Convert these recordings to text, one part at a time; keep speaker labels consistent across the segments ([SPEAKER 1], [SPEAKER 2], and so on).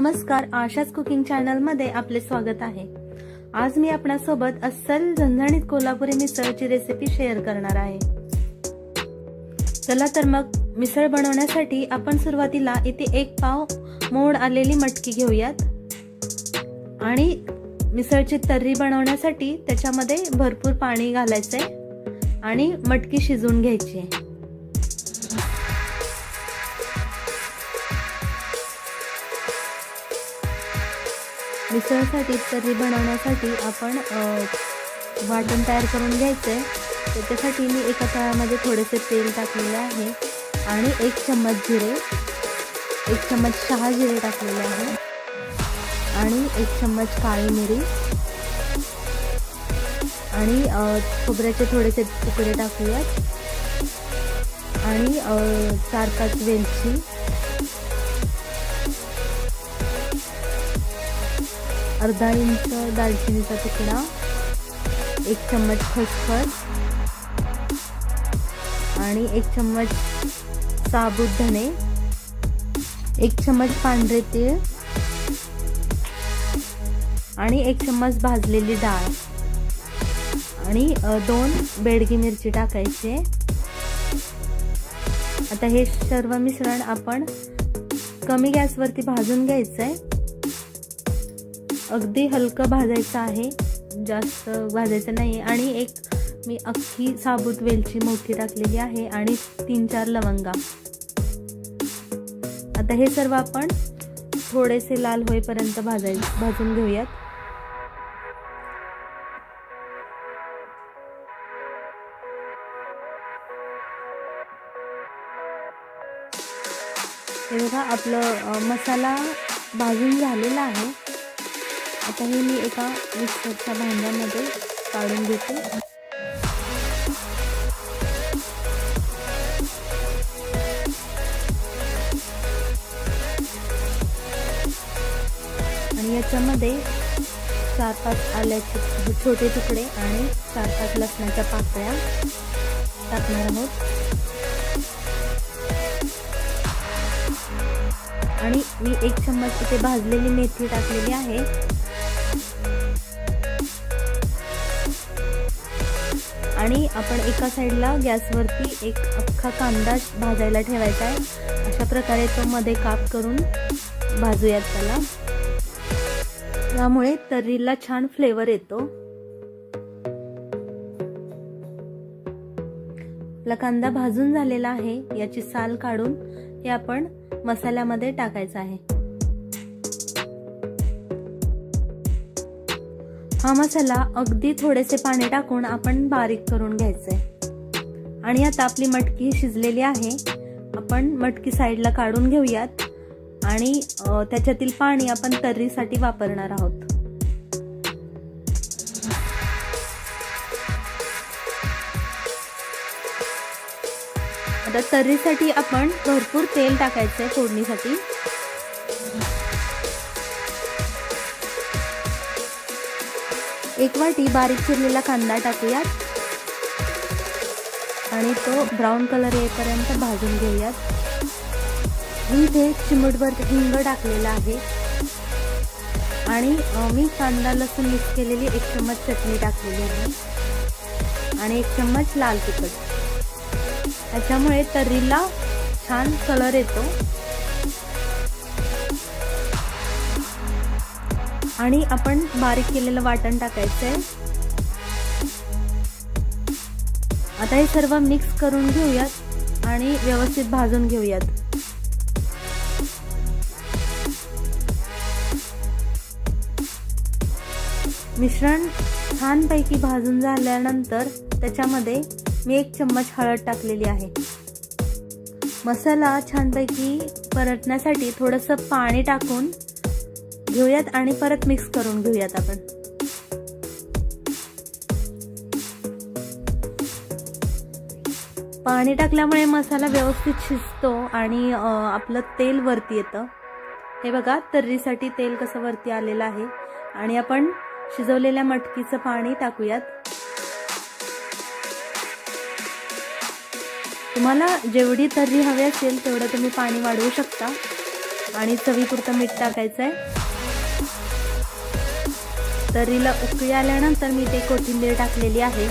[SPEAKER 1] नमस्कार, आशाच cooking channel मध्ये आपले स्वागत आहे। आज मी आपणासोबत अस्सल झणझणीत कोल्हापुरी मिसळची रेसिपी शेअर करणार आहे। चला तर मग मिसळ बनवण्यासाठी आपण सुरुवातीला इथे 1 पाव मोड आलेली मटकी घेऊयात आणि मिसळची तर्री बनवण्यासाठी त्याच्यामध्ये भरपूर पाणी घालायचे आणि मटकी शिजवून घ्यायची आहे। मिसळसाठी तर्री बनवण्यासाठी आपण वाटण तयार करून घ्यायचे। त्याच्यासाठी मी एका तव्यामध्ये थोडेसे तेल टाकलेले आहे आणि 1 चम्मच जिरे, 1 चम्मच शहा जिरे टाकलेले आहे आणि 1 चम्मच काळी मिरी आणि खोबऱ्याचे थोडेसे तुकडे टाकूयात आणि 4-5 वेलची, अर्धा इंच दालचिनीचा तुकडा, 1 चम्मच खसखस आणि 1 चम्मच साबूत धने, 1 चम्मच पांढरे तीळ आणि 1 चम्मच भाजलेली डाळ आणि 2 बेडगी मिरची टाकायची। आता हे सर्व मिश्रण आपण कमी गॅसवरती भाजून घ्यायचंय। अगदी हलकं भाजायचं आहे, जास्त भाजायचं नाही। आणि मी अख्खी साबूत वेलची मोठी टाकलेली आहे आणि 3-4 लवंगा। आता हे सर्व आपण थोडेसे लाल होईपर्यंत भाजून घेऊयात। हे बघा, आपलं मसाला भाजून झालेला आहे। आता हे मी एका मिक्सरच्या भांड्यामध्ये काढून घेते आणि याच्यामध्ये 4-5 आल्याचे छोटे तुकडे आणि 4-5 लसणाच्या पाकळ्या टाकणार आहोत आणि मी 1 चम्मच इथे भाजलेली मेथी टाकलेली आहे आणि आपण एका साईडला गॅसवरती एक अख्खा कांदा भाजायला ठेवायचा आहे। अशा प्रकारे तो मध्ये काप करून भाजूयात त्याला, त्यामुळे तर्रीला छान फ्लेवर येतो। आपला कांदा भाजून झालेला आहे, याची साल काढून हे आपण मसाल्यामध्ये टाकायचं आहे। हा मसाला अगदी थोडेसे पाणी टाकून आपण बारीक करून घ्यायचंय आणि आता आपली मटकी शिजलेली आहे। आपण मटकी साईडला काढून घेऊयात आणि त्याच्यातील पाणी आपण तर्रीसाठी वापरणार आहोत। आता तर्रीसाठी आपण भरपूर तेल टाकायचंय फोडणीसाठी। 1 वाटी बारीक चिरलेला कांदा टाकूयात आणि तो ब्राऊन कलर येईपर्यंत भाजून घेऊयात। इथे चिमूटभर हिंग टाकलेला आहे आणि मी कांदा लसूण मिक्स केलेली 1 चम्मच चटणी टाकलेली आहे आणि 1 चम्मच लाल तिखट। त्याच्यामुळे तर्रीला छान कलर येतो आणि आपण बारीक केलेलं वाटण टाकायचंय। आता हे सर्व मिक्स करून घेऊयात आणि व्यवस्थित भाजून घेऊयात। मिश्रण छानपैकी भाजून झाल्यानंतर त्याच्यामध्ये मी 1 चम्मच हळद टाकलेली आहे। मसाला छानपैकी परतण्यासाठी थोडंसं पाणी टाकून घेऊयात आणि परत मिक्स करून घेऊयात आपण। पाणी टाकल्यामुळे मसाला व्यवस्थित शिजतो आणि आपलं तेल वरती येतं। हे बघा, तर्रीसाठी तेल कसं वरती आलेलं आहे आणि आपण शिजवलेल्या मटकीचं पाणी टाकूयात। तुम्हाला जेवढी तर्री हवी असेल तेवढं तुम्ही पाणी वाढवू शकता। आणि चवीपुरतं मीठ टाकायचं आहे. तर्रीला उकळी आल्यानंतर मी ते कोथिंबीर टाकलेली आहे.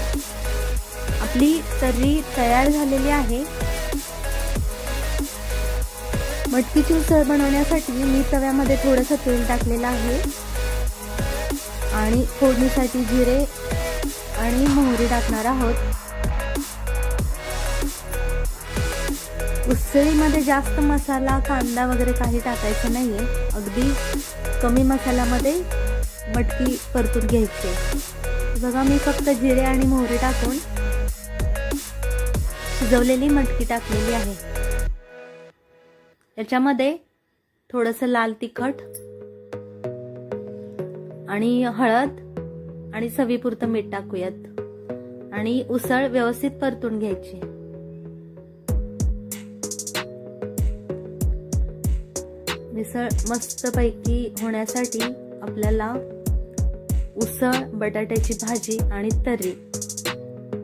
[SPEAKER 1] आपली तर्री तयार झालेली आहे. मटकीची उसळ बनवण्यासाठी मी तव्यामध्ये थोडंसं तेल टाकलेलं आहे आणि फोडणीसाठी जिरे आणि मोहरी टाकणार आहोत. उसळीमध्ये जास्त मसाला, कांदा वगैरे काही टाकायचं नाहीये. अगदी कमी मसाल्यामध्ये मटकी परतून घ्यायची. बघा, मी फक्त जिरे आणि मोहरी टाकून शिजवलेली मटकी टाकलेली आहे. याच्यामध्ये थोडंसं लाल तिखट आणि हळद आणि चवीपुरतं मीठ टाकूयात आणि उसळ व्यवस्थित परतून घ्यायची. मिसळ मस्तपैकी होण्यासाठी आपल्याला उसळ, बटाट्याची भाजी आणि तर्री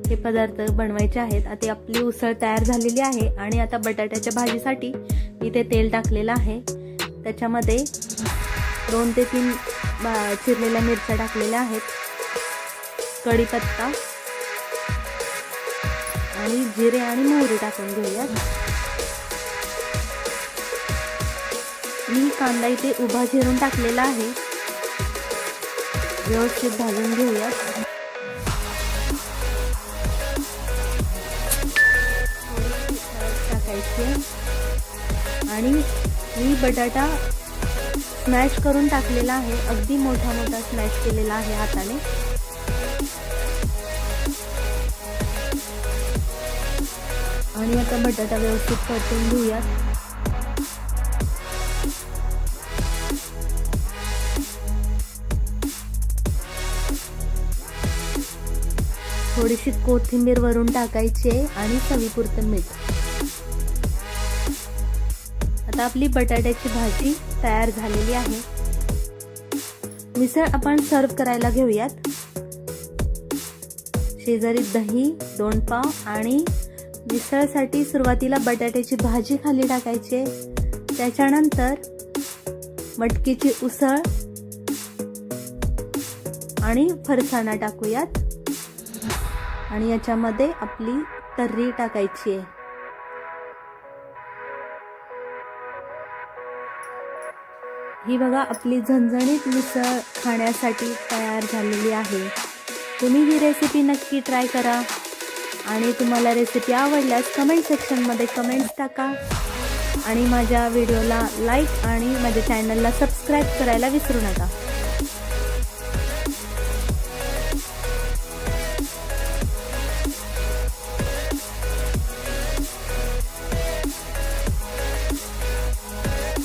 [SPEAKER 1] हे पदार्थ बनवायचे आहेत. आता आपली उसळ तयार झालेली आहे आणि आता बटाट्याच्या भाजीसाठी मी ते तेल टाकलेलं आहे. त्याच्यामध्ये 2 ते 3 चिरलेल्या मिरच्या टाकलेल्या आहेत, कढीपत्ता आणि जिरे आणि मोहरी टाकून घेऊयात. मी कांदा इथे उभा चिरून टाकलेला आहे. व्यवस्थित भाजून घेऊयात. टाकायचे आणि मी बटाटा स्मॅश करून टाकलेला आहे. अगदी मोठा मोठा स्मॅश केलेला आहे हाताने. आणि आता बटाटा व्यवस्थित परतून घेऊयात. थोडीशी कोथिंबीर वरून टाकायची आणि चवीपुरतं मीठ. आता आपली बटाट्याची भाजी तयार झालेली आहे. मिसळ आपण सर्व करायला घेऊयात. शेजारी दही, 2 पाव आणि मिसळसाठी सुरुवातीला बटाट्याची भाजी खाली टाकायची. त्याच्यानंतर मटकीची उसळ आणि फरसाणा टाकूयात आणि याच्यामध्ये आपली तर्री टाकायची आहे. ही बघा, आपली झणझणीत मिसळ खाण्यासाठी तयार झालेली आहे. तुम्ही ही रेसिपी नक्की ट्राय करा आणि तुम्हाला रेसिपी आवडल्यास कमेंट सेक्शनमध्ये कमेंट्स टाका आणि माझ्या व्हिडिओला लाईक आणि माझ्या चॅनलला सबस्क्राईब करायला विसरू नका.